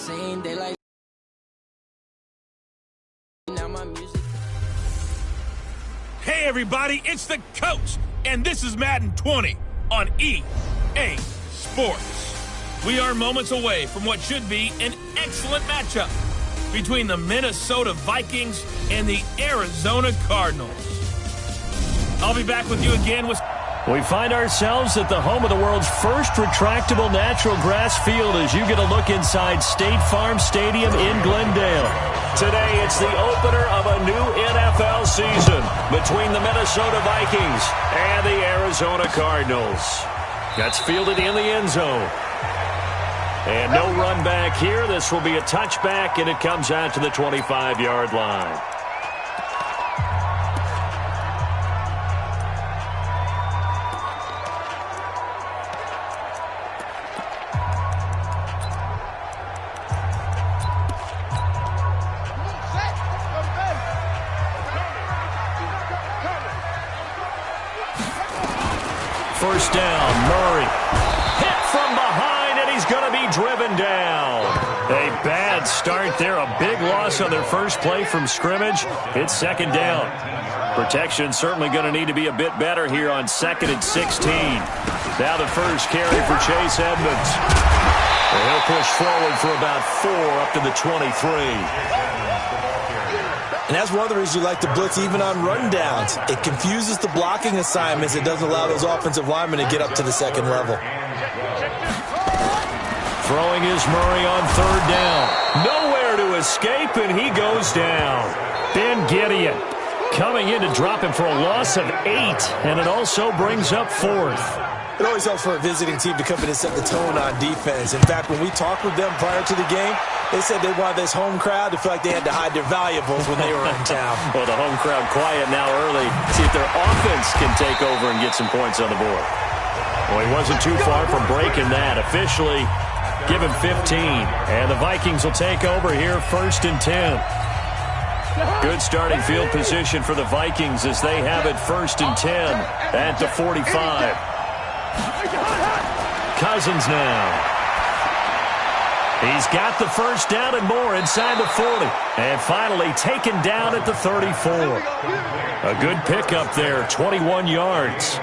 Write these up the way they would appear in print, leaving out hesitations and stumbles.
scene. They like now my music. Hey everybody, it's the coach, and this is Madden 20 on EA Sports. We are moments away from what should be an excellent matchup between the Minnesota Vikings and the Arizona Cardinals. I'll be back with you again with... We find ourselves at the home of the world's first retractable natural grass field as you get a look inside State Farm Stadium in Glendale. Today, it's the opener of a new NFL season between the Minnesota Vikings and the Arizona Cardinals. That's fielded in the end zone. And no run back here. This will be a touchback, and it comes out to the 25-yard line. First down, Murray. Hit from behind, and he's going to be driven down. A bad start there, a big loss on their first play from scrimmage. It's second down. Protection certainly going to need to be a bit better here on 2nd and 16. Now the first carry for Chase Edmonds. And he'll push forward for about 4 up to the 23. And that's one of the reasons you like to blitz even on rundowns. It confuses the blocking assignments. It doesn't allow those offensive linemen to get up to the second level. Throwing is Murray on third down. Nowhere to escape, and he goes down. Ben Gideon coming in to drop him for a loss of 8, and it also brings up 4th. It always helps for a visiting team to come in and set the tone on defense. In fact, when we talked with them prior to the game, they said they wanted this home crowd to feel like they had to hide their valuables when they were in town. Well, the home crowd quiet now early. See if their offense can take over and get some points on the board. Well, he wasn't too far from breaking that. Officially, give him 15. And the Vikings will take over here 1st and 10. Good starting field position for the Vikings as they have it 1st and 10 at the 45. Cousins now. He's got the first down and more inside the 40. And finally taken down at the 34. A good pickup there, 21 yards.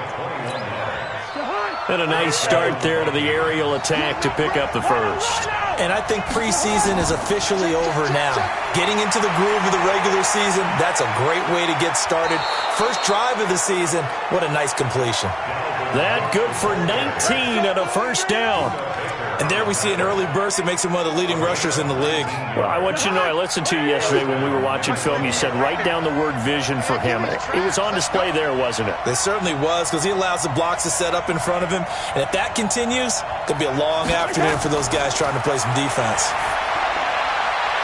And a nice start there to the aerial attack to pick up the first. And I think preseason is officially over now. Getting into the groove of the regular season, that's a great way to get started. First drive of the season, what a nice completion. That good for 19 and a first down. And there we see an early burst that makes him one of the leading rushers in the league. Well, I want you to know, I listened to you yesterday when we were watching film. You said write down the word vision for him. It was on display there, wasn't it? It certainly was, because he allows the blocks to set up in front of him. And if that continues, it could be a long afternoon for those guys trying to play some defense.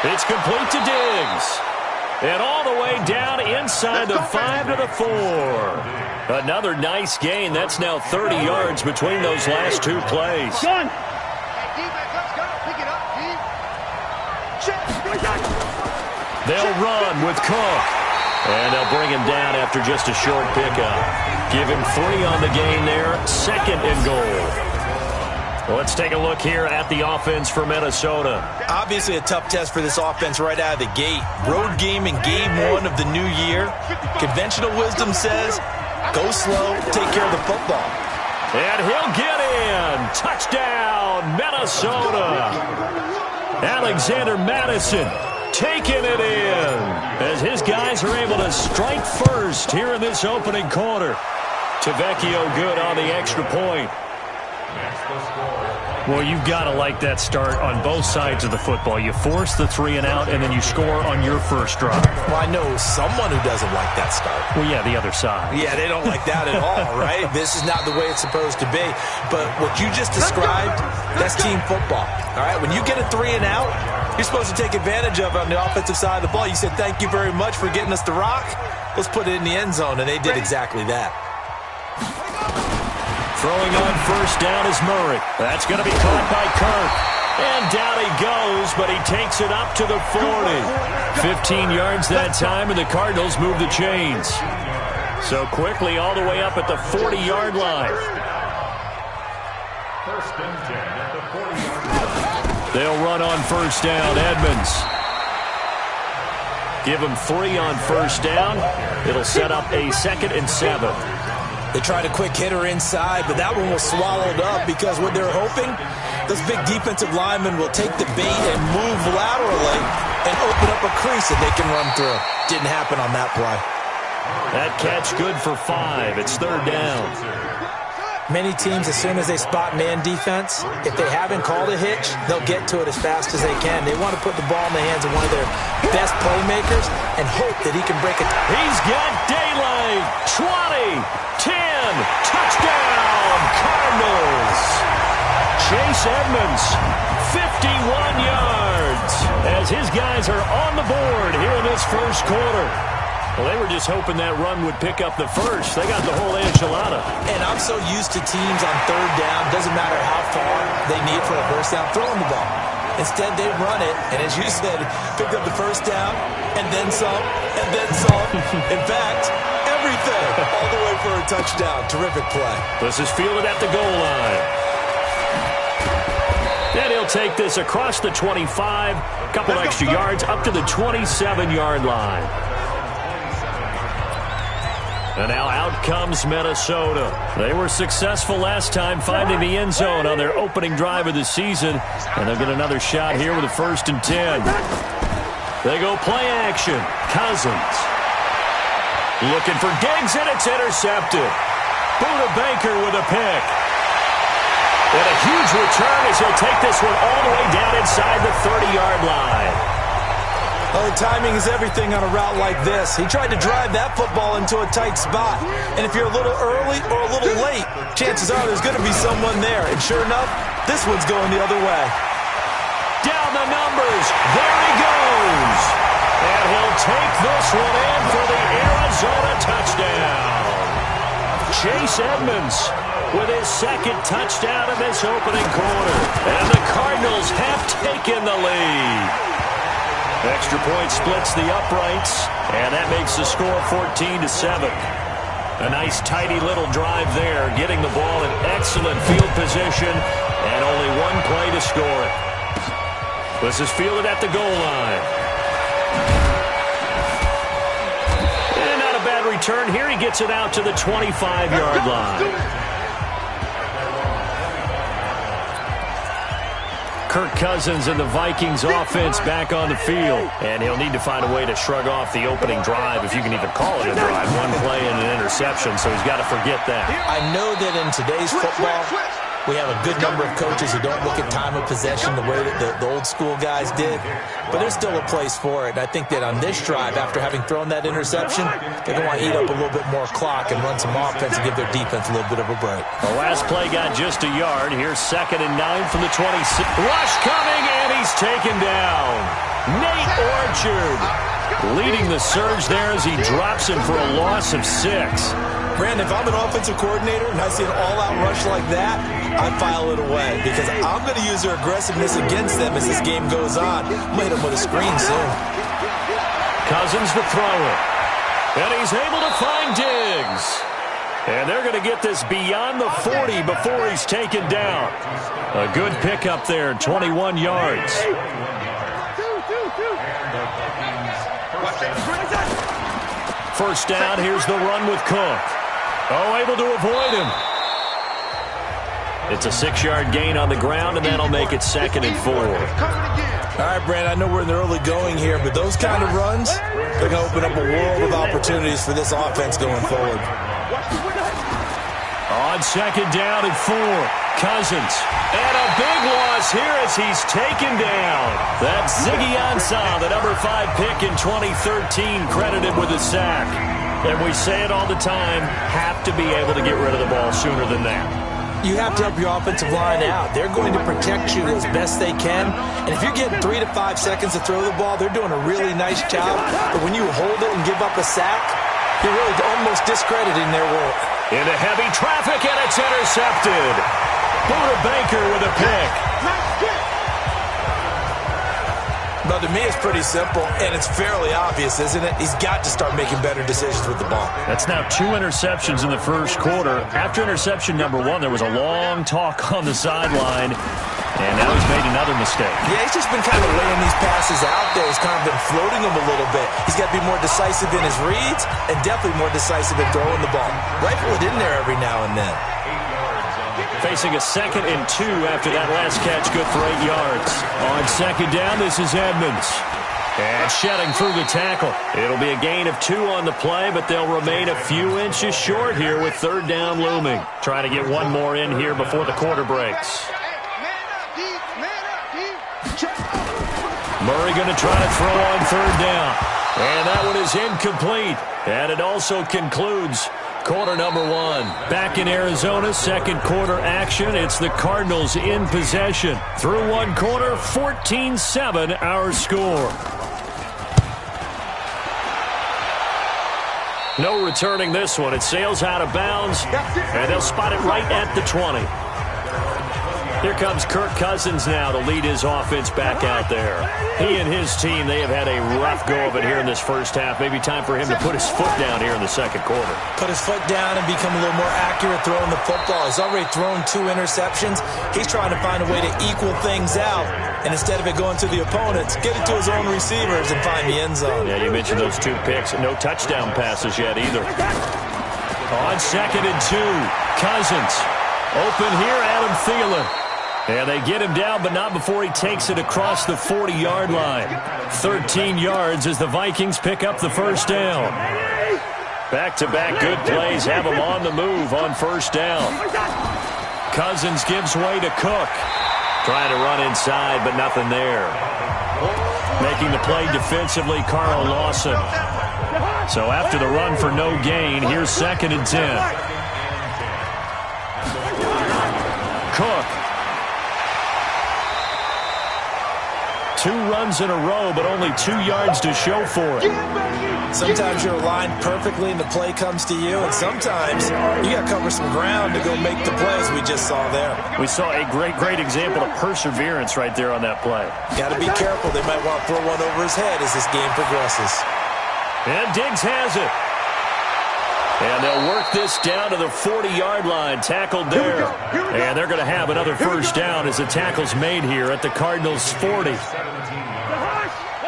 It's complete to Diggs. And all the way down inside the 5 to the 4. Another nice gain. That's now 30 yards between those last two plays. Done. They'll run with Cook. And they'll bring him down after just a short pickup. Give him 3 on the game there. 2nd and goal. Let's take a look here at the offense for Minnesota. Obviously a tough test for this offense right out of the gate. Road game in game 1 of the new year. Conventional wisdom says, go slow, take care of the football. And he'll get in. Touchdown, Minnesota. Alexander Madison taking it in as his guys are able to strike first here in this opening quarter. Tavecchio good on the extra point. Well, you've got to like that start on both sides of the football. You force the 3 and out, and then you score on your first drive. Well, I know someone who doesn't like that start. Well, yeah, the other side. Yeah, they don't like that at all, right? This is not the way it's supposed to be. But what you just described, that's team football, all right? When you get a 3 and out, you're supposed to take advantage of it on the offensive side of the ball. You said, thank you very much for getting us the rock. Let's put it in the end zone, and they did exactly that. Throwing on first down is Murray. That's going to be caught by Kirk. And down he goes, but he takes it up to the 40. 15 yards that time, and the Cardinals move the chains. So quickly all the way up at the 40-yard line. They'll run on first down. Edmonds. Give him 3 on first down. It'll set up a 2nd and 7. They tried a quick hitter inside, but that one was swallowed up because what they're hoping, those big defensive linemen will take the bait and move laterally and open up a crease that they can run through. Didn't happen on that play. That catch good for 5. It's 3rd down. Many teams, as soon as they spot man defense, if they haven't called a hitch, they'll get to it as fast as they can. They want to put the ball in the hands of one of their best playmakers and hope that he can break it. He's got daylight. 20, 10, touchdown, Cardinals. Chase Edmonds, 51 yards, as his guys are on the board here in this first quarter. Well, they were just hoping that run would pick up the first. They got the whole enchilada. And I'm so used to teams on 3rd down, doesn't matter how far they need for a first down, throwing the ball. Instead, they run it, and as you said, picked up the first down, and then some, and then some. In fact, everything, all the way for a touchdown. Terrific play. This is fielded at the goal line. And he'll take this across the 25, a couple extra yards, up to the 27-yard line. And now out comes Minnesota. They were successful last time finding the end zone on their opening drive of the season. And they'll get another shot here with a 1st and 10. They go play action. Cousins. Looking for Diggs, and it's intercepted. Buda Baker with a pick. And a huge return as he'll take this one all the way down inside the 30-yard line. Oh, timing is everything on a route like this. He tried to drive that football into a tight spot. And if you're a little early or a little late, chances are there's going to be someone there. And sure enough, this one's going the other way. Down the numbers. There he goes. And he'll take this one in for the Arizona touchdown. Chase Edmonds with his 2nd touchdown in this opening quarter. And the Cardinals have taken the lead. Extra point splits the uprights, and that makes the score 14-7. A nice, tidy little drive there, getting the ball in excellent field position, and only one play to score it. This is fielded at the goal line. And not a bad return here. He gets it out to the 25-yard line. Kirk Cousins and the Vikings offense back on the field. And he'll need to find a way to shrug off the opening drive, if you can even call it a drive. One play and an interception, so he's got to forget that. I know that in today's football, we have a good number of coaches who don't look at time of possession the way that the old school guys did. But there's still a place for it. And I think that on this drive, after having thrown that interception, they're going to want to eat up a little bit more clock and run some offense and give their defense a little bit of a break. The last play got just a yard. Here's 2nd and 9 from the 26. Rush coming, and he's taken down. Nate Orchard leading the surge there as he drops him for a loss of 6. Brandon, if I'm an offensive coordinator and I see an all-out rush like that, I file it away because I'm going to use their aggressiveness against them as this game goes on. I'm going to hit them with a screen soon. Cousins to throw it. And he's able to find Diggs. And they're going to get this beyond the 40 before he's taken down. A good pickup there, 21 yards. First down, here's the run with Cook. Oh, able to avoid him. It's a 6-yard gain on the ground, and that'll make it 2nd and 4. All right, Brandon, I know we're in the early going here, but those kind of runs, they're going to open up a world of opportunities for this offense going forward. On 2nd down and 4, Cousins. And a big loss here as he's taken down. That's Ziggy Ansah, the number 5 pick in 2013, credited with a sack. And we say it all the time, have to be able to get rid of the ball sooner than that. You have to help your offensive line out. They're going to protect you as best they can. And if you're getting 3 to 5 seconds to throw the ball, they're doing a really nice job. But when you hold it and give up a sack, you're really almost discrediting their work. Into heavy traffic, and it's intercepted. Buda Baker with a pick. But to me, it's pretty simple, and it's fairly obvious, isn't it? He's got to start making better decisions with the ball. That's now 2 interceptions in the first quarter. After interception number 1, there was a long talk on the sideline. And now he's made another mistake. Yeah, he's just been kind of laying these passes out there. He's kind of been floating them a little bit. He's got to be more decisive in his reads and definitely more decisive in throwing the ball. Rifle it in there every now and then. Facing a 2nd and 2 after that last catch, good for 8 yards. On 2nd down, this is Edmonds. And shedding through the tackle. It'll be a gain of 2 on the play, but they'll remain a few inches short here with 3rd down looming. Trying to get one more in here before the quarter breaks. Murray going to try to throw on 3rd down. And that one is incomplete. And it also concludes quarter number 1. Back in Arizona, 2nd quarter action. It's the Cardinals in possession. Through 1 quarter, 14-7 our score. No returning this one. It sails out of bounds, and they'll spot it right at the 20. Here comes Kirk Cousins now to lead his offense back out there. He and his team, they have had a rough go of it here in this first half. Maybe time for him to put his foot down here in the 2nd quarter. Put his foot down and become a little more accurate throwing the football. He's already thrown 2 interceptions. He's trying to find a way to equal things out. And instead of it going to the opponents, get it to his own receivers and find the end zone. Yeah, you mentioned those 2 picks. No touchdown passes yet either. On 2nd and 2, Cousins. Open here, Adam Thielen. And they get him down, but not before he takes it across the 40-yard line. 13 yards as the Vikings pick up the 1st down. Back-to-back good plays have him on the move on 1st down. Cousins gives way to Cook. Trying to run inside, but nothing there. Making the play defensively, Carl Lawson. So after the run for no gain, here's 2nd and 10. Cook. 2 runs in a row, but only 2 yards to show for it. Sometimes you're aligned perfectly and the play comes to you, and sometimes you got to cover some ground to go make the plays we just saw there. We saw a great example of perseverance right there on that play. Got to be careful. They might want to throw one over his head as this game progresses. And Diggs has it. And they'll work this down to the 40-yard line, tackled there. And they're going to have another 1st down as the tackle's made here at the Cardinals' 40.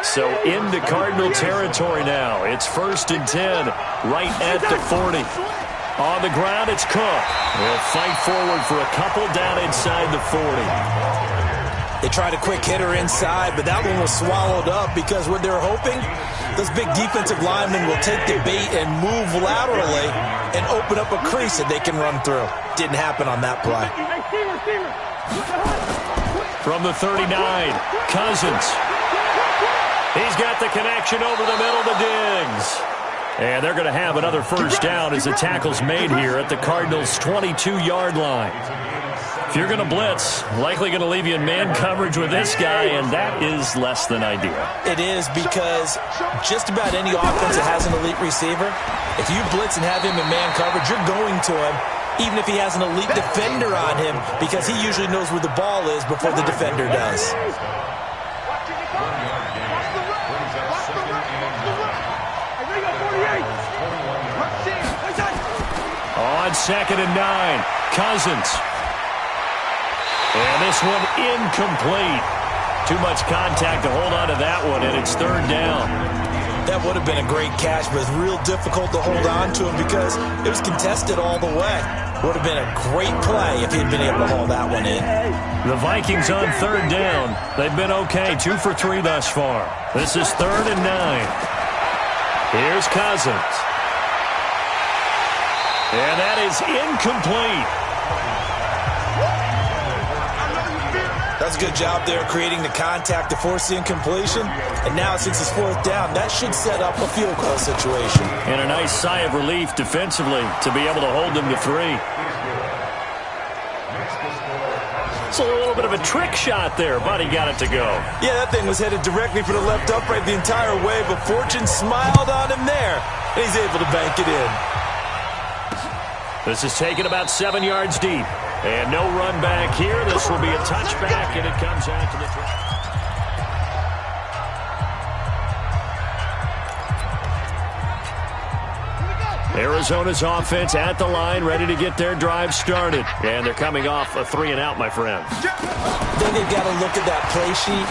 So into Cardinal territory now. It's 1st and 10, right at the 40. On the ground, it's Cook. They'll fight forward for a couple down inside the 40. They tried a quick hitter inside, but that one was swallowed up because what they're hoping, those big defensive linemen will take the bait and move laterally and open up a crease that they can run through. Didn't happen on that play. From the 39, Cousins. He's got the connection over the middle to Diggs. And they're going to have another 1st down as the tackle's made here at the Cardinals' 22-yard line. If you're going to blitz, likely going to leave you in man coverage with this guy, and that is less than ideal. It is because just about any offense that has an elite receiver, if you blitz and have him in man coverage, you're going to him, even if he has an elite defender on him, because he usually knows where the ball is before the defender does. On 2nd and 9, Cousins. And this one incomplete. Too much contact to hold on to that one, and it's 3rd down. That would have been a great catch, but it's real difficult to hold on to him because it was contested all the way. Would have been a great play if he had been able to haul that one in. The Vikings on 3rd down. They've been okay, 2 for 3 thus far. This is 3rd and 9. Here's Cousins. And that is incomplete. That's a good job there creating the contact to force the incompletion. And now since it's 4th down, that should set up a field goal situation. And a nice sigh of relief defensively to be able to hold them to 3. It's a little bit of a trick shot there, but he got it to go. Yeah, that thing was headed directly for the left upright the entire way, but fortune smiled on him there, and he's able to bank it in. This is taken about 7 yards deep. And no run back here. This will be a touchback, and it comes out to the track. Arizona's offense at the line, ready to get their drive started. And they're coming off a 3-and-out, my friend. Then they've got to look at that play sheet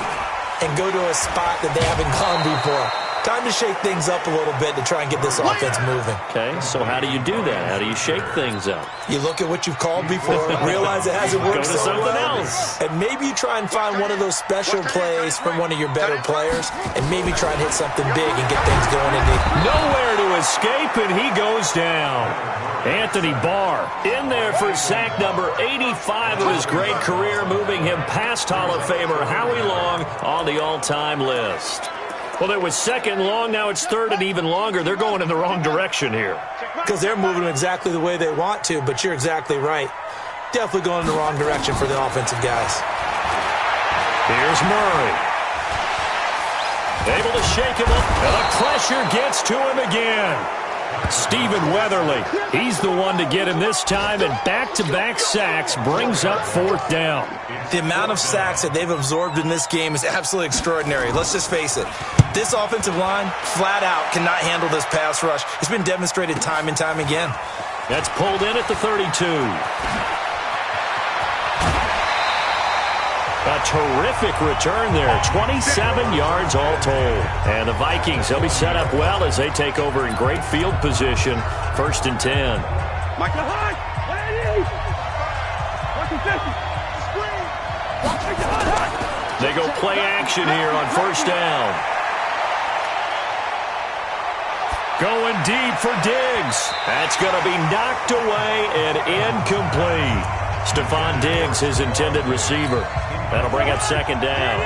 and go to a spot that they haven't gone before. Time to shake things up a little bit to try and get this offense moving. Okay, so how do you do that? How do you shake things up? You look at what you've called before, realize it hasn't worked Go to so something well, else. and maybe you try and find one of those special plays from one of your better players, and maybe try and hit something big and get things going into Nowhere to escape, and he goes down. Anthony Barr in there for sack number 85 of his great career, moving him past Hall of Famer Howie Long on the all-time list. Well, it was second long. Now it's third and even longer. They're going in the wrong direction here. because they're moving exactly the way they want to, but you're exactly right. Definitely going in the wrong direction for the offensive guys. Here's Murray. Able to shake him up, and the pressure gets to him again. Stephen Weatherly, he's the one to get him this time, and back-to-back sacks brings up fourth down. The amount of sacks that they've absorbed in this game is absolutely extraordinary. Let's just face it. This offensive line, flat out, cannot handle this pass rush. It's been demonstrated time and time again. That's pulled in at the 32. A terrific return there. 27 yards all told. And the Vikings, they'll be set up well as they take over in great field position. 1st and 10. They go play action here on 1st down. Going deep for Diggs. That's going to be knocked away and incomplete. Stephon Diggs, his intended receiver. That'll bring up 2nd down.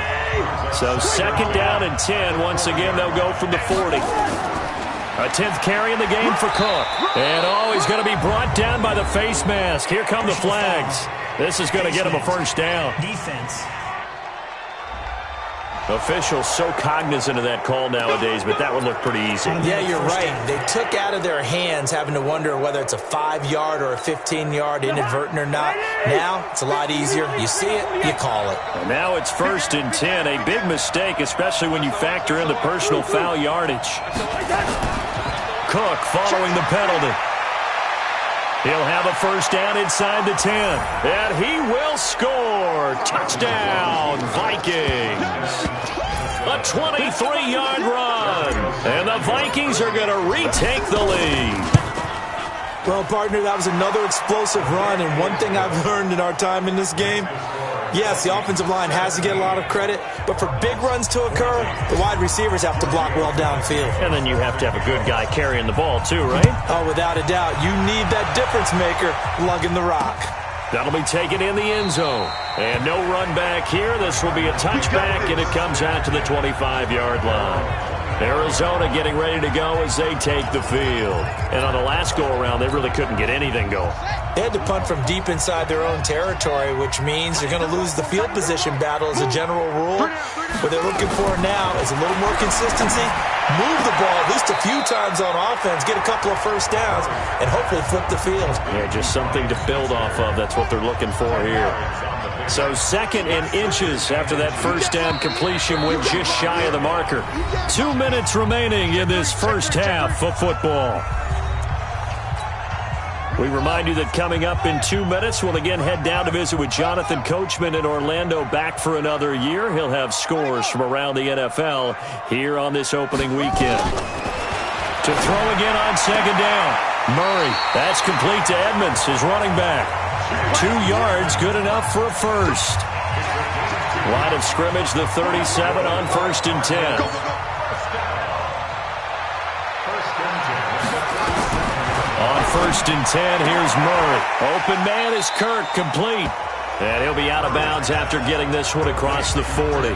So 2nd down and 10. Once again, they'll go from the 40. A 10th carry in the game for Cook. And, he's going to be brought down by the face mask. Here come the flags. This is going to get him a 1st down. Defense. Officials so cognizant of that call nowadays, but that would look pretty easy. Yeah, you're right. They took out of their hands having to wonder whether it's a 5-yard or a 15-yard inadvertent or not. Now, it's a lot easier. You see it, you call it. And now it's 1st and 10. A big mistake, especially when you factor in the personal foul yardage. Cook following the penalty. He'll have a 1st down inside the 10. And he will score. Touchdown, Vikings. A 23-yard run. And the Vikings are going to retake the lead. Well, partner, that was another explosive run. And one thing I've learned in our time in this game, yes, the offensive line has to get a lot of credit, but for big runs to occur, the wide receivers have to block well downfield. And then you have to have a good guy carrying the ball too, right? Oh, without a doubt. You need that difference maker lugging the rock. That'll be taken in the end zone. And no run back here. This will be a touchback, and it comes out to the 25-yard line. Arizona getting ready to go as they take the field. And on the last go-around, they really couldn't get anything going. They had to punt from deep inside their own territory, which means they're going to lose the field position battle as a general rule. What they're looking for now is a little more consistency, move the ball at least a few times on offense, get a couple of 1st downs, and hopefully flip the field. Yeah, just something to build off of. That's what they're looking for here. So 2nd and inches after that 1st down completion went just shy of the marker. 2 minutes remaining in this first half of football. We remind you that coming up in 2 minutes, we'll again head down to visit with Jonathan Coachman in Orlando, back for another year. He'll have scores from around the NFL here on this opening weekend. To throw again on 2nd down. Murray, that's complete to Edmonds, his running back. 2 yards, good enough for a 1st. Line of scrimmage, the 37 on 1st and 10. On 1st and 10, here's Murray. Open man is Kirk, complete. And he'll be out of bounds after getting this one across the 40.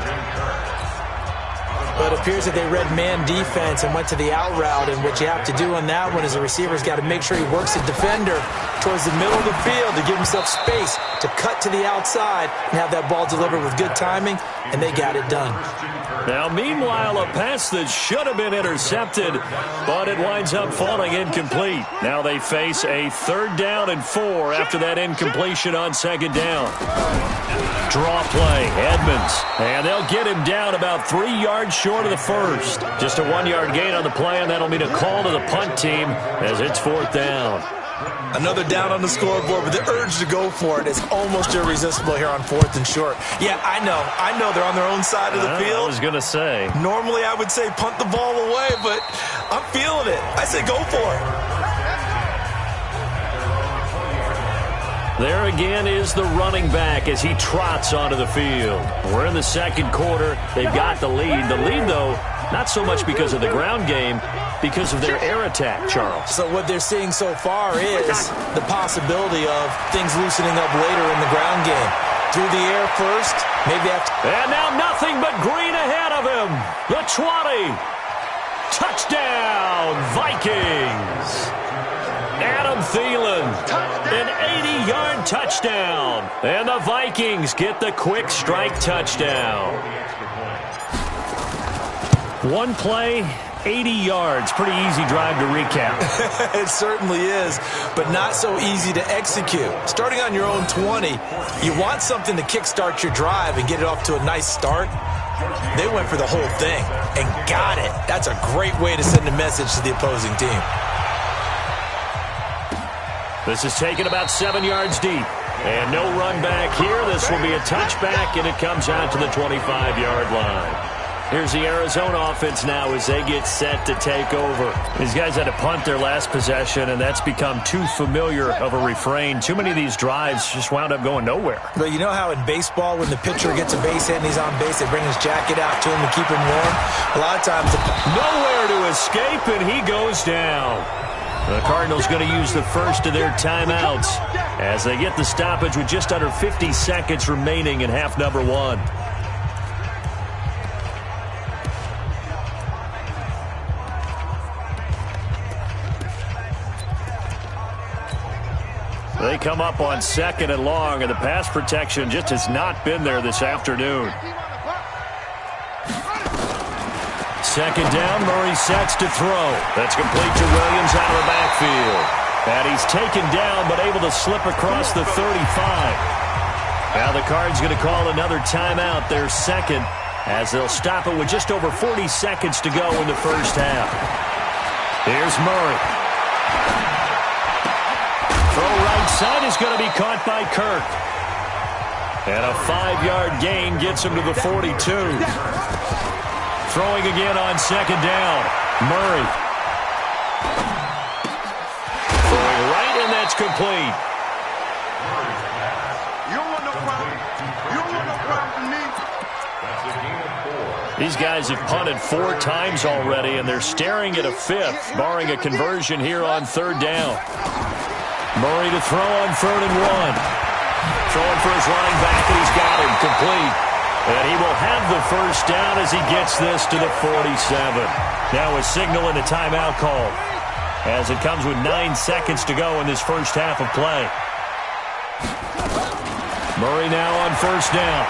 But it appears that they read man defense and went to the out route, and what you have to do on that one is the receiver's got to make sure he works the defender towards the middle of the field to give himself space to cut to the outside and have that ball delivered with good timing, and they got it done. Now, meanwhile, a pass that should have been intercepted, but it winds up falling incomplete. Now they face a 3rd down and 4 after that incompletion on 2nd down. Draw play, Edmonds. And they'll get him down about 3 yards short of the first. Just a 1-yard gain on the play, and that'll mean a call to the punt team as it's 4th down. Another down on the scoreboard, but the urge to go for it is almost irresistible here on 4th and short. Yeah, I know they're on their own side of the field. I was going to say. Normally I would say punt the ball away, but I'm feeling it. I say go for it. There again is the running back as he trots onto the field. We're in the second quarter. They've got the lead. The lead, though, not so much because of the ground game, because of their air attack, Charles. So what they're seeing so far is the possibility of things loosening up later in the ground game. Through the air first, maybe after. And now nothing but green ahead of him. The 20. Touchdown, Vikings. Adam Thielen, an 80-yard touchdown. And the Vikings get the quick strike touchdown. One play, 80 yards. Pretty easy drive to recap. It certainly is, but not so easy to execute. Starting on your own 20, you want something to kickstart your drive and get it off to a nice start. They went for the whole thing and got it. That's a great way to send a message to the opposing team. This is taken about 7 yards deep. And no run back here. This will be a touchback, and it comes out to the 25-yard line. Here's the Arizona offense now as they get set to take over. These guys had to punt their last possession, and that's become too familiar of a refrain. Too many of these drives just wound up going nowhere. But you know how in baseball, when the pitcher gets a base hit and he's on base, they bring his jacket out to him to keep him warm? A lot of times... Nowhere to escape, and he goes down. The Cardinals going to use the first of their timeouts as they get the stoppage with just under 50 seconds remaining in half number 1. They come up on 2nd and long, and the pass protection just has not been there this afternoon. 2nd down, Murray sets to throw. That's complete to Williams out of the backfield. And he's taken down, but able to slip across the 35. Now the Cards going to call another timeout, their second, as they'll stop it with just over 40 seconds to go in the first half. Here's Murray. Throw right side is going to be caught by Kirk. And a 5-yard gain gets him to the 42. Throwing again on 2nd down. Murray. Throwing right, and that's complete. You don't want no problem. You don't want no problem with me. These guys have punted 4 times already, and they're staring at a 5th, barring a conversion here on 3rd down. Murray to throw on 3rd and 1. Throwing for his running back, and he's got him complete. And he will have the first down as he gets this to the 47. Now a signal and a timeout call as it comes with 9 seconds to go in this first half of play. Murray now on 1st down.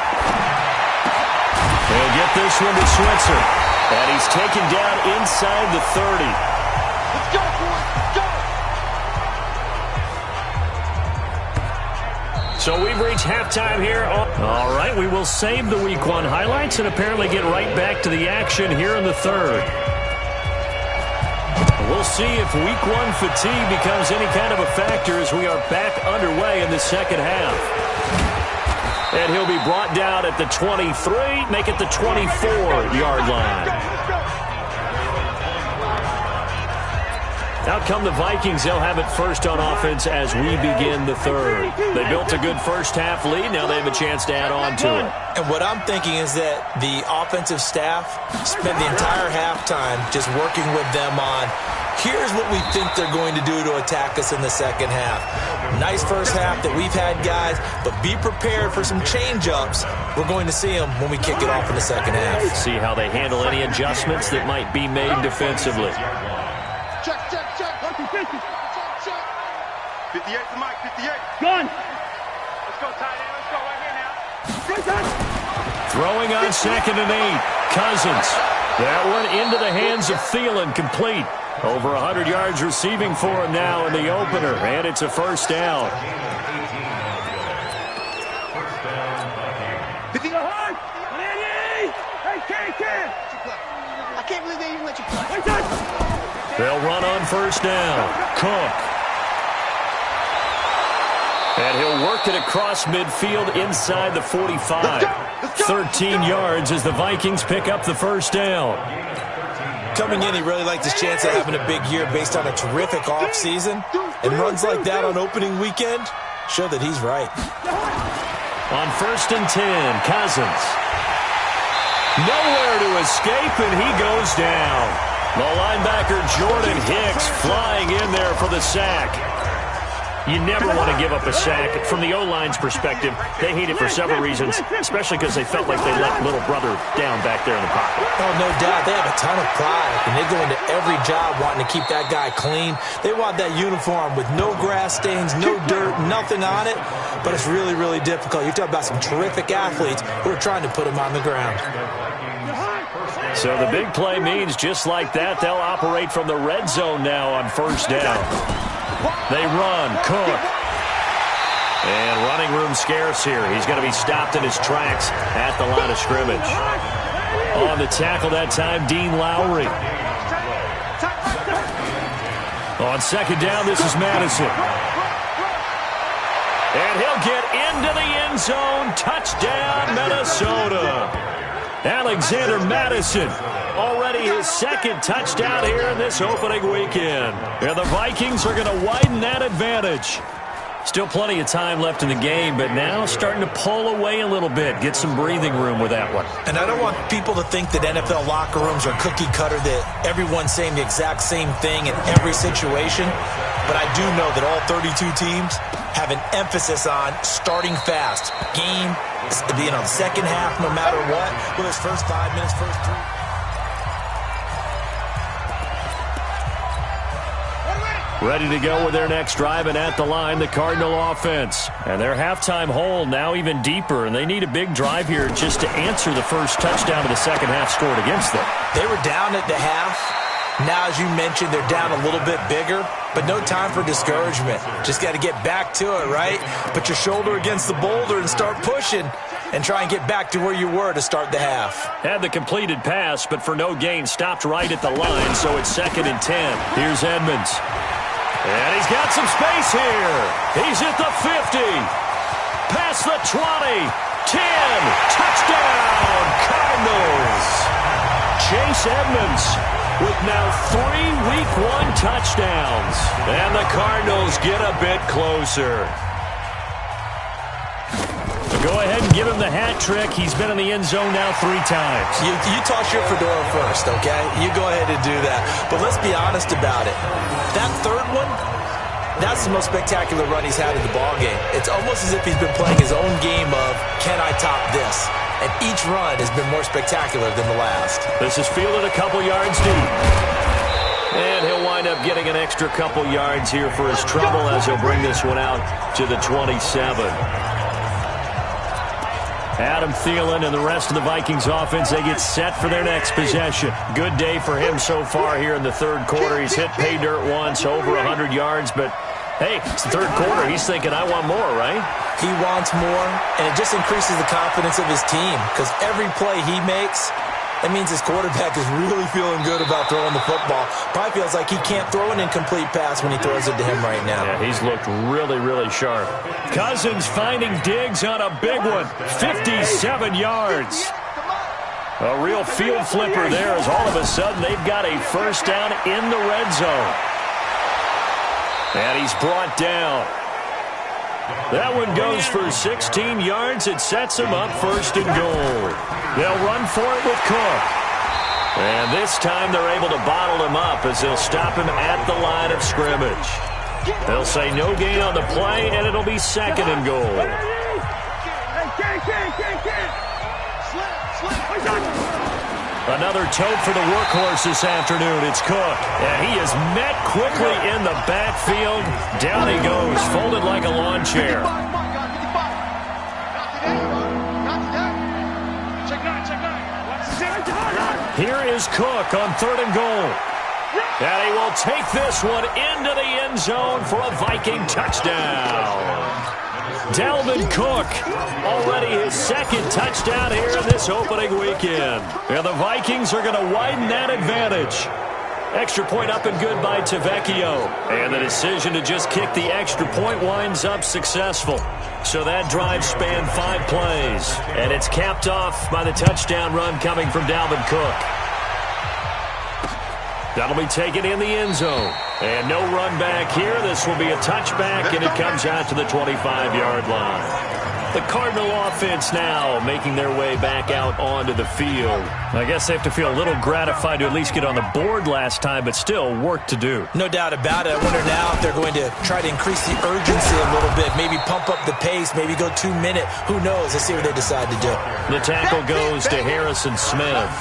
He'll get this one to Switzer. And he's taken down inside the 30. Let's go, boys. Let's go. So we've reached halftime here. All right, we will save the Week 1 highlights and apparently get right back to the action here in the 3rd. We'll see if Week 1 fatigue becomes any kind of a factor as we are back underway in the second half. And he'll be brought down at the 23, make it the 24-yard line. Out come the Vikings. They'll have it first on offense as we begin the 3rd. They built a good first half lead. Now they have a chance to add on to it. And what I'm thinking is that the offensive staff spent the entire halftime just working with them on, here's what we think they're going to do to attack us in the second half. Nice first half that we've had, guys, but be prepared for some change-ups. We're going to see them when we kick it off in the second half. See how they handle any adjustments that might be made defensively. Check, check, check. 50. Check, check. 58 to Mike, 58. Gun. Let's go, tight end. Let's go right here now. Throwing on 2nd and 8. Cousins. That one into the hands of Thielen, complete. Over 100 yards receiving for him now in the opener, and it's a first down. can't believe they even let you play. They'll run on first down. Cook. And he'll work it across midfield inside the 45. 13 yards as the Vikings pick up the first down. Coming in, he really liked his chance of having a big year based on a terrific offseason. And runs like that on opening weekend show that he's right. On first and 10, Cousins. Nowhere to escape, and he goes down. The linebacker Jordan Hicks flying in there for the sack. You never want to give up a sack. From the O-line's perspective, they hate it for several reasons, especially because they felt like they let little brother down back there in the pocket. Oh, no doubt. They have a ton of pride, and they go into every job wanting to keep that guy clean. They want that uniform with no grass stains, no dirt, nothing on it, but it's really, really difficult. You're talking about some terrific athletes who are trying to put him on the ground. So the big play means just like that, they'll operate from the red zone now on first down. They run. Cook. And running room scarce here. He's going to be stopped in his tracks at the line of scrimmage. On the tackle that time, Dean Lowry. On second down, this is Madison. And he'll get into the end zone. Touchdown, Minnesota. Alexander Madison, already his second touchdown here in this opening weekend. And the Vikings are going to widen that advantage. Still plenty of time left in the game, but now starting to pull away a little bit. Get some breathing room with that one. And I don't want people to think that NFL locker rooms are cookie cutter, that everyone's saying the exact same thing in every situation. But I do know that all 32 teams have an emphasis on starting fast. Game, the second half, no matter what. Well, his first 5 minutes, first 3. Ready to go with their next drive, and at the line, the Cardinal offense. And their halftime hole now even deeper, and they need a big drive here just to answer the first touchdown of the second half scored against them. They were down at the half. Now, as you mentioned, they're down a little bit bigger, but no time for discouragement. Just got to get back to it, right? Put your shoulder against the boulder and start pushing and try and get back to where you were to start the half. Had the completed pass, but for no gain, stopped right at the line, so it's 2nd and 10. Here's Edmonds. And he's got some space here. He's at the 50. Past the 20. 10. Touchdown, Cardinals. Chase Edmonds with now 3 Week 1 touchdowns. And the Cardinals get a bit closer. Go ahead and give him the hat trick. He's been in the end zone now 3 times. You toss your fedora first, okay? You go ahead and do that. But let's be honest about it. That third one, that's the most spectacular run he's had in the ballgame. It's almost as if he's been playing his own game of, can I top this? And each run has been more spectacular than the last. This is fielded a couple yards deep. And he'll wind up getting an extra couple yards here for his trouble as he'll bring this one out to the 27. Adam Thielen and the rest of the Vikings offense, they get set for their next possession. Good day for him so far here in the third quarter. He's hit pay dirt once, over 100 yards, but hey, it's the third quarter. He's thinking, I want more, right? He wants more, and it just increases the confidence of his team because every play he makes, that means his quarterback is really feeling good about throwing the football. Probably feels like he can't throw an incomplete pass when he throws it to him right now. Yeah, he's looked really, really sharp. Cousins finding Diggs on a big one. 57 yards. A real field flipper there as all of a sudden they've got a first down in the red zone. And he's brought down. That one goes for 16 yards. It sets him up 1st and goal. They'll run for it with Cook. And this time they're able to bottle him up as they'll stop him at the line of scrimmage. They'll say no gain on the play, and it'll be 2nd and goal. Another tote for the workhorse this afternoon. It's Cook. And he is met quickly in the backfield. Down he goes, folded like a lawn chair. Here is Cook on 3rd and goal. And he will take this one into the end zone for a Viking touchdown. Dalvin Cook, already his second touchdown here in this opening weekend. And the Vikings are going to widen that advantage. Extra point up and good by Tavecchio. And the decision to just kick the extra point winds up successful. So that drive spanned 5 plays. And it's capped off by the touchdown run coming from Dalvin Cook. That'll be taken in the end zone. And no run back here. This will be a touchback, and it comes out to the 25-yard line. The Cardinal offense now making their way back out onto the field. I guess they have to feel a little gratified to at least get on the board last time, but still work to do. No doubt about it. I wonder now if they're going to try to increase the urgency a little bit, maybe pump up the pace, maybe go 2-minute. Who knows? Let's see what they decide to do. The tackle goes to Harrison Smith.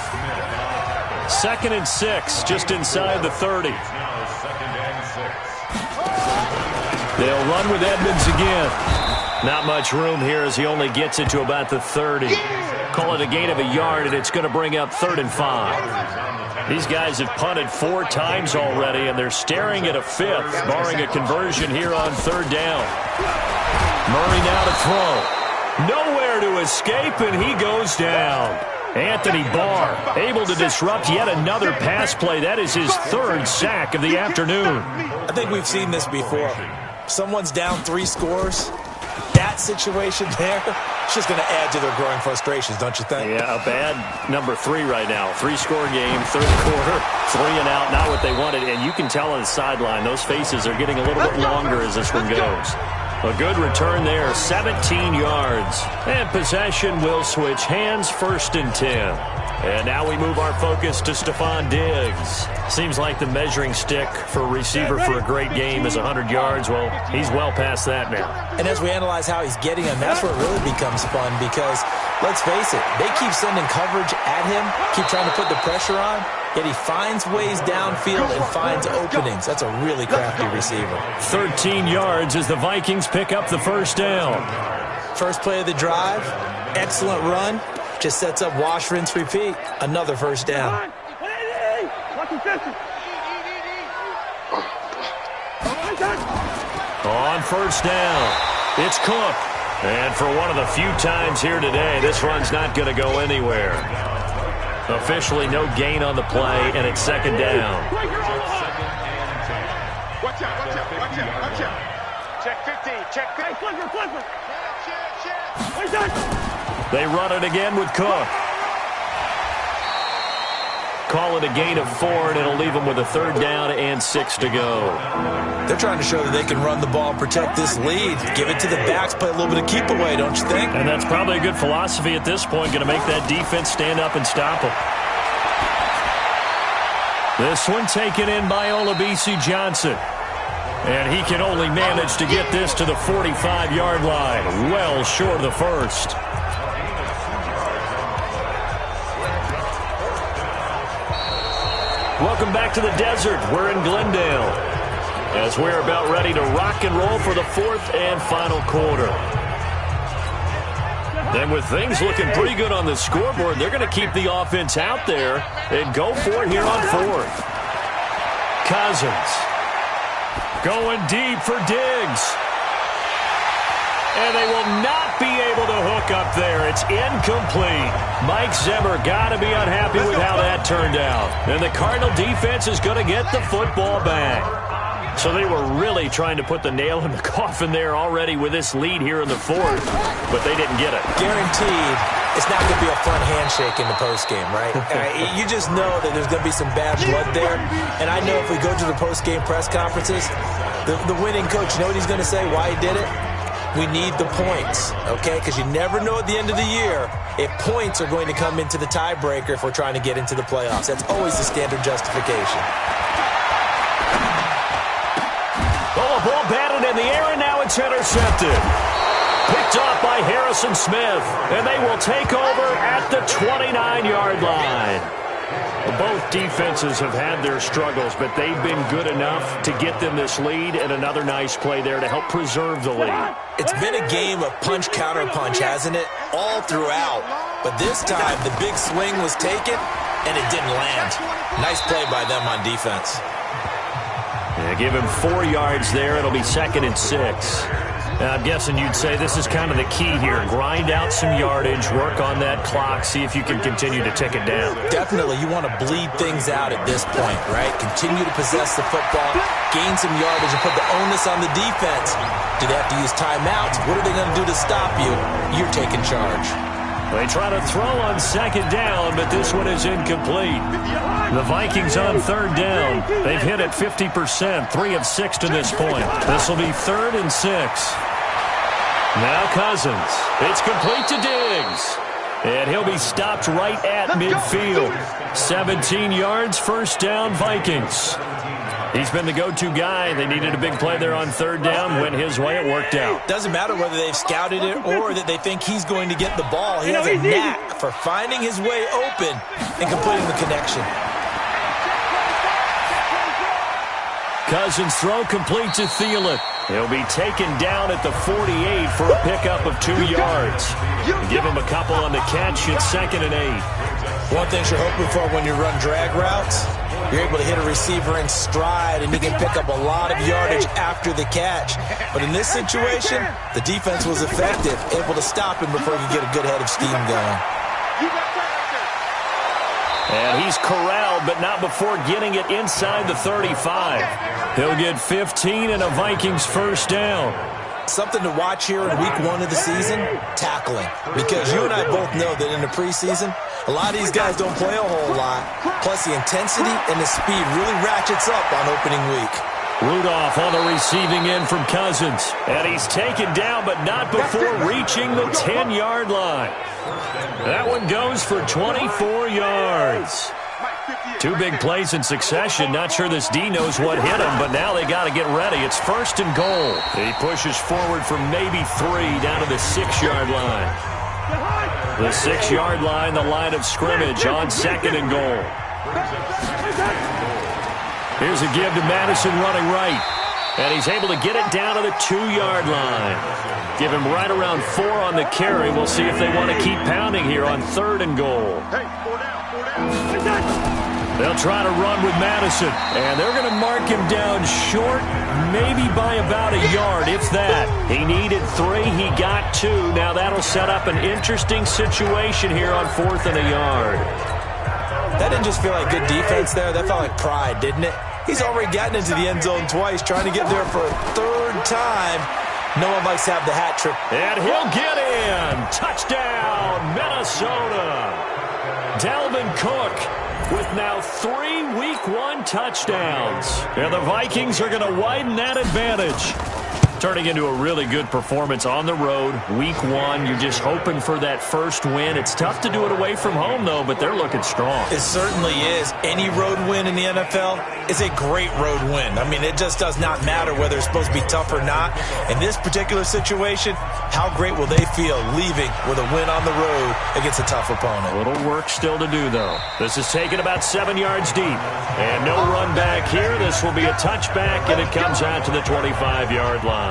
2nd and 6, just inside the 30. They'll run with Edmonds again. Not much room here as he only gets it to about the 30. Call it a gain of a yard, and it's going to bring up 3rd and 5. These guys have punted 4 times already, and they're staring at a 5th, barring a conversion here on 3rd down. Murray now to throw. Nowhere to escape, and he goes down. Anthony Barr able to disrupt yet another pass play. That is his 3rd sack of the afternoon. I think we've seen this before. Someone's down 3 scores. That situation there, it's just going to add to their growing frustrations, don't you think? Yeah, a bad number 3 right now. 3-score game, 3rd quarter, 3 and out, not what they wanted. And you can tell on the sideline, those faces are getting a little bit longer as this one goes. A good return there, 17 yards. And possession will switch hands, 1st and 10. And now we move our focus to Stephon Diggs. Seems like the measuring stick for a receiver for a great game is 100 yards. Well, he's well past that now. And as we analyze how he's getting them, that's where it really becomes fun because, let's face it, they keep sending coverage at him, keep trying to put the pressure on, yet he finds ways downfield and finds openings. That's a really crafty receiver. 13 yards as the Vikings pick up the 1st down. First play of the drive, excellent run. Just sets up wash, rinse, repeat. Another 1st down. On 1st down, it's Cook. And for one of the few times here today, this run's not going to go anywhere. Officially no gain on the play, and it's 2nd down. Watch out. Check 15, check 15. Flipper. They run it again with Cook. Call it a gain of 4, and it'll leave them with a 3rd down and 6 to go. They're trying to show that they can run the ball and protect this lead. Give it to the backs, play a little bit of keep away, don't you think? And that's probably a good philosophy at this point, going to make that defense stand up and stop them. This one taken in by Olabisi Johnson. And he can only manage to get this to the 45-yard line, well short of the 1st. Welcome back to the desert. We're in Glendale as we're about ready to rock and roll for the 4th and final quarter. And with things looking pretty good on the scoreboard, they're going to keep the offense out there and go for it here on 4th. Cousins going deep for Diggs. And they will not be able to hook up there. It's incomplete. Mike Zimmer got to be unhappy with how that turned out. And the Cardinal defense is going to get the football back. So they were really trying to put the nail in the coffin there already with this lead here in the 4th, but they didn't get it. Guaranteed it's not going to be a fun handshake in the postgame, right? You just know that there's going to be some bad blood there. And I know if we go to the postgame press conferences, the winning coach, you know what he's going to say, why he did it? We need the points, okay? Because you never know at the end of the year if points are going to come into the tiebreaker if we're trying to get into the playoffs. That's always the standard justification. Oh, a ball batted in the air, and now it's intercepted. Picked off by Harrison Smith, and they will take over at the 29-yard line. Both defenses have had their struggles, but they've been good enough to get them this lead, and another nice play there to help preserve the lead. It's been a game of punch-counter-punch, hasn't it? All throughout. But this time, the big swing was taken, and it didn't land. Nice play by them on defense. Yeah, give him 4 yards there. It'll be 2nd and 6. I'm guessing you'd say this is kind of the key here. Grind out some yardage, work on that clock, see if you can continue to tick it down. Definitely, you want to bleed things out at this point, right? Continue to possess the football, gain some yardage, and put the onus on the defense. Do they have to use timeouts? What are they going to do to stop you? You're taking charge. They try to throw on second down, but this one is incomplete. The Vikings on third down. They've hit it 50%, 3 of 6 to this point. This will be 3rd and 6. Now Cousins. It's complete to Diggs. And he'll be stopped right at midfield. 17 yards, first down, Vikings. He's been the go-to guy. They needed a big play there on third down. Went his way. It worked out. Doesn't matter whether they've scouted it or that they think he's going to get the ball. He has a knack for finding his way open and completing the connection. Cousins throw complete to Thielen. He'll be taken down at the 48 for a pickup of 2 yards. Give him a couple on the catch at 2nd and 8. One thing you're hoping for when you run drag routes, you're able to hit a receiver in stride, and he can pick up a lot of yardage after the catch. But in this situation, the defense was effective, able to stop him before he could get a good head of steam going. And he's corralled, but not before getting it inside the 35. He'll get 15 and a Vikings first down. Something to watch here in week 1 of the season, tackling. Because you and I both know that in the preseason, a lot of these guys don't play a whole lot. Plus, the intensity and the speed really ratchets up on opening week. Rudolph on the receiving end from Cousins. And he's taken down, but not before reaching the 10-yard line. That one goes for 24 yards. 2 big plays in succession. Not sure this D knows what hit him, but now they got to get ready. It's 1st and goal. He pushes forward for maybe 3 down to the 6-yard line. The 6-yard line, the line of scrimmage on 2nd and goal. Here's a give to Madison running right. And he's able to get it down to the 2-yard line. Give him right around 4 on the carry. We'll see if they want to keep pounding here on 3rd and goal. They'll try to run with Madison. And they're going to mark him down short, maybe by about a yard, if that. He needed 3. He got 2. Now that'll set up an interesting situation here on 4th and a yard. That didn't just feel like good defense there. That felt like pride, didn't it? He's already gotten into the end zone twice, trying to get there for a 3rd time. No one likes to have the hat trick. And he'll get in. Touchdown, Minnesota. Dalvin Cook with now 3 Week 1 touchdowns. And the Vikings are going to widen that advantage. Turning into a really good performance on the road. Week 1, you're just hoping for that first win. It's tough to do it away from home, though, but they're looking strong. It certainly is. Any road win in the NFL is a great road win. I mean, it just does not matter whether it's supposed to be tough or not. In this particular situation, how great will they feel leaving with a win on the road against a tough opponent? A little work still to do, though. This is taken about 7 yards deep. And no run back here. This will be a touchback, and it comes out to the 25-yard line.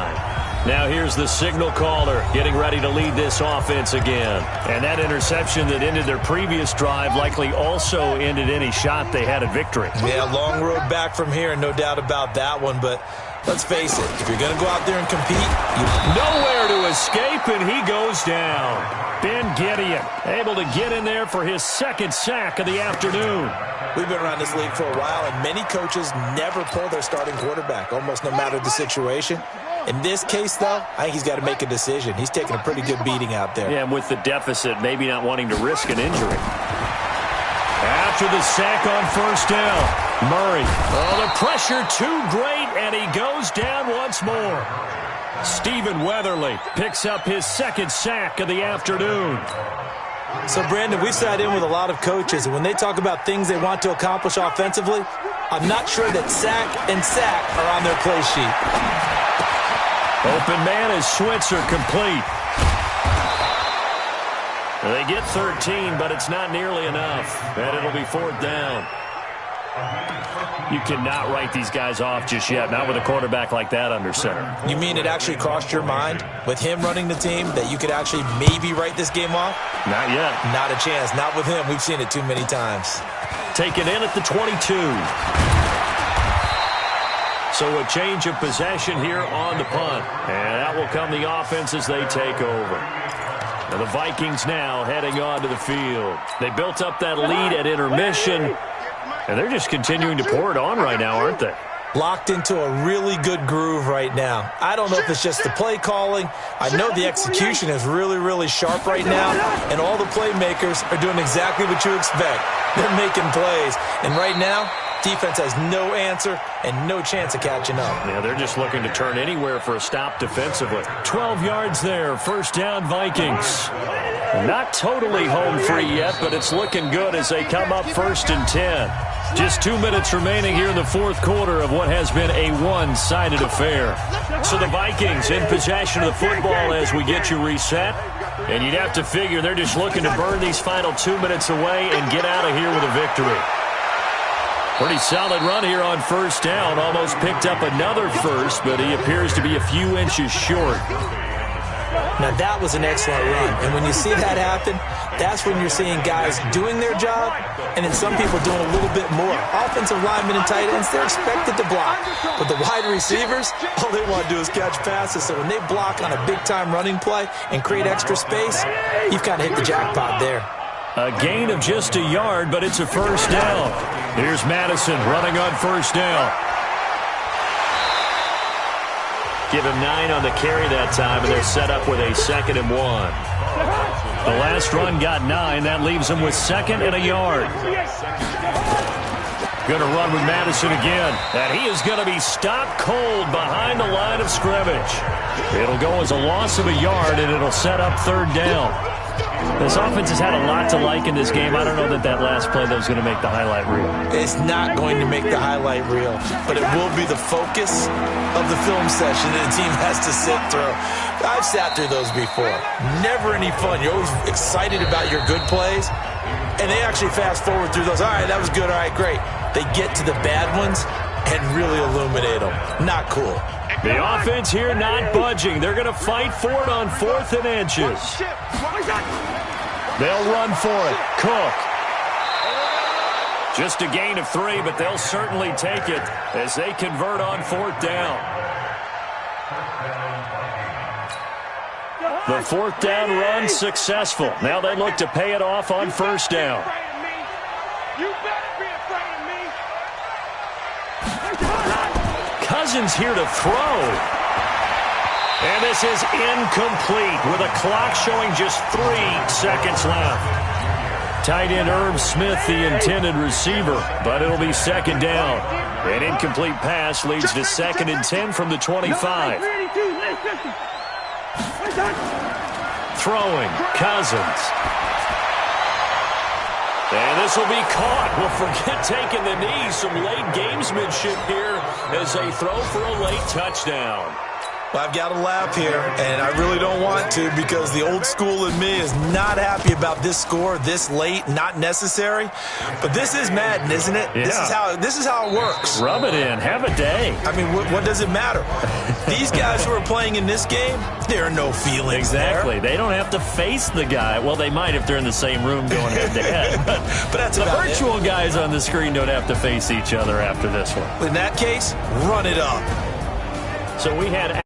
Now here's the signal caller getting ready to lead this offense again. And that interception that ended their previous drive likely also ended any shot they had at victory. Yeah, long road back from here, no doubt about that one. But let's face it, if you're going to go out there and compete, nowhere to escape, and he goes down. Ben Gideon able to get in there for his 2nd sack of the afternoon. We've been around this league for a while, and many coaches never pull their starting quarterback, almost no matter the situation. In this case, though, I think he's got to make a decision. He's taking a pretty good beating out there. Yeah, and with the deficit, maybe not wanting to risk an injury. After the sack on 1st down, Murray. Oh, the pressure too great, and he goes down once more. Stephen Weatherly picks up his 2nd sack of the afternoon. So, Brandon, we've sat in with a lot of coaches, and when they talk about things they want to accomplish offensively, I'm not sure that sack and sack are on their play sheet. Open man is Switzer, complete. They get 13, but it's not nearly enough. And it'll be 4th down. You cannot write these guys off just yet, not with a quarterback like that under center. You mean it actually crossed your mind, with him running the team, that you could actually maybe write this game off? Not yet. Not a chance. Not with him. We've seen it too many times. Taken in at the 22. So a change of possession here on the punt. And that will come the offense as they take over. And the Vikings now heading onto the field. They built up that lead at intermission, and they're just continuing to pour it on right now, aren't they? Locked into a really good groove right now. I don't know if it's just the play calling. I know the execution is really, really sharp right now, and all the playmakers are doing exactly what you expect. They're making plays, and right now, defense has no answer and no chance of catching up. Yeah, they're just looking to turn anywhere for a stop defensively. 12 yards there, first down Vikings. Not totally home free yet, but it's looking good as they come up 1st and 10. Just 2 minutes remaining here in the fourth quarter of what has been a one-sided affair. So the Vikings in possession of the football as we get you reset. And you'd have to figure they're just looking to burn these final 2 minutes away and get out of here with a victory. Pretty solid run here on first down. Almost picked up another first, but he appears to be a few inches short. Now, that was an excellent run. And when you see that happen, that's when you're seeing guys doing their job and then some people doing a little bit more. Offensive linemen and tight ends, they're expected to block. But the wide receivers, all they want to do is catch passes. So when they block on a big-time running play and create extra space, you've kind of hit the jackpot there. A gain of just a yard, but it's a first down. Here's Madison running on first down. Give him 9 on the carry that time, and they're set up with a 2nd and 1. The last run got 9. That leaves them with 2nd and a yard. Going to run with Madison again. And he is going to be stopped cold behind the line of scrimmage. It'll go as a loss of a yard, and it'll set up 3rd down. This offense has had a lot to like in this game. I don't know that last play that was going to make the highlight reel. It's not going to make the highlight reel, but it will be the focus of the film session that the team has to sit through. I've sat through those before. Never any fun. You're always excited about your good plays, and they actually fast forward through those. All right, that was good. All right, great. They get to the bad ones and really illuminate them. Not cool. The offense here not budging. They're going to fight for it on 4th and inches. They'll run for it. Cook. Just a gain of 3, but they'll certainly take it as they convert on 4th down. The 4th down run successful. Now they look to pay it off on 1st down. You better be afraid of me. Cousins here to throw. And this is incomplete with a clock showing just 3 seconds left. Tight end Herb Smith, the intended receiver, but it'll be 2nd down. An incomplete pass leads to 2nd and 10 from the 25. Throwing, Cousins. And this will be caught. Well, forget taking the knee. Some late gamesmanship here as they throw for a late touchdown. Well, I've got to laugh here, and I really don't want to because the old school in me is not happy about this score this late, not necessary. But this is Madden, isn't it? Yeah. This is how it works. Rub it in. Have a day. I mean, what does it matter? These guys who are playing in this game, there are no feelings Exactly. there. They don't have to face the guy. Well, they might if they're in the same room going head-to-head. But that's the about virtual guys on the screen don't have to face each other after this one. In that case, run it up. So we had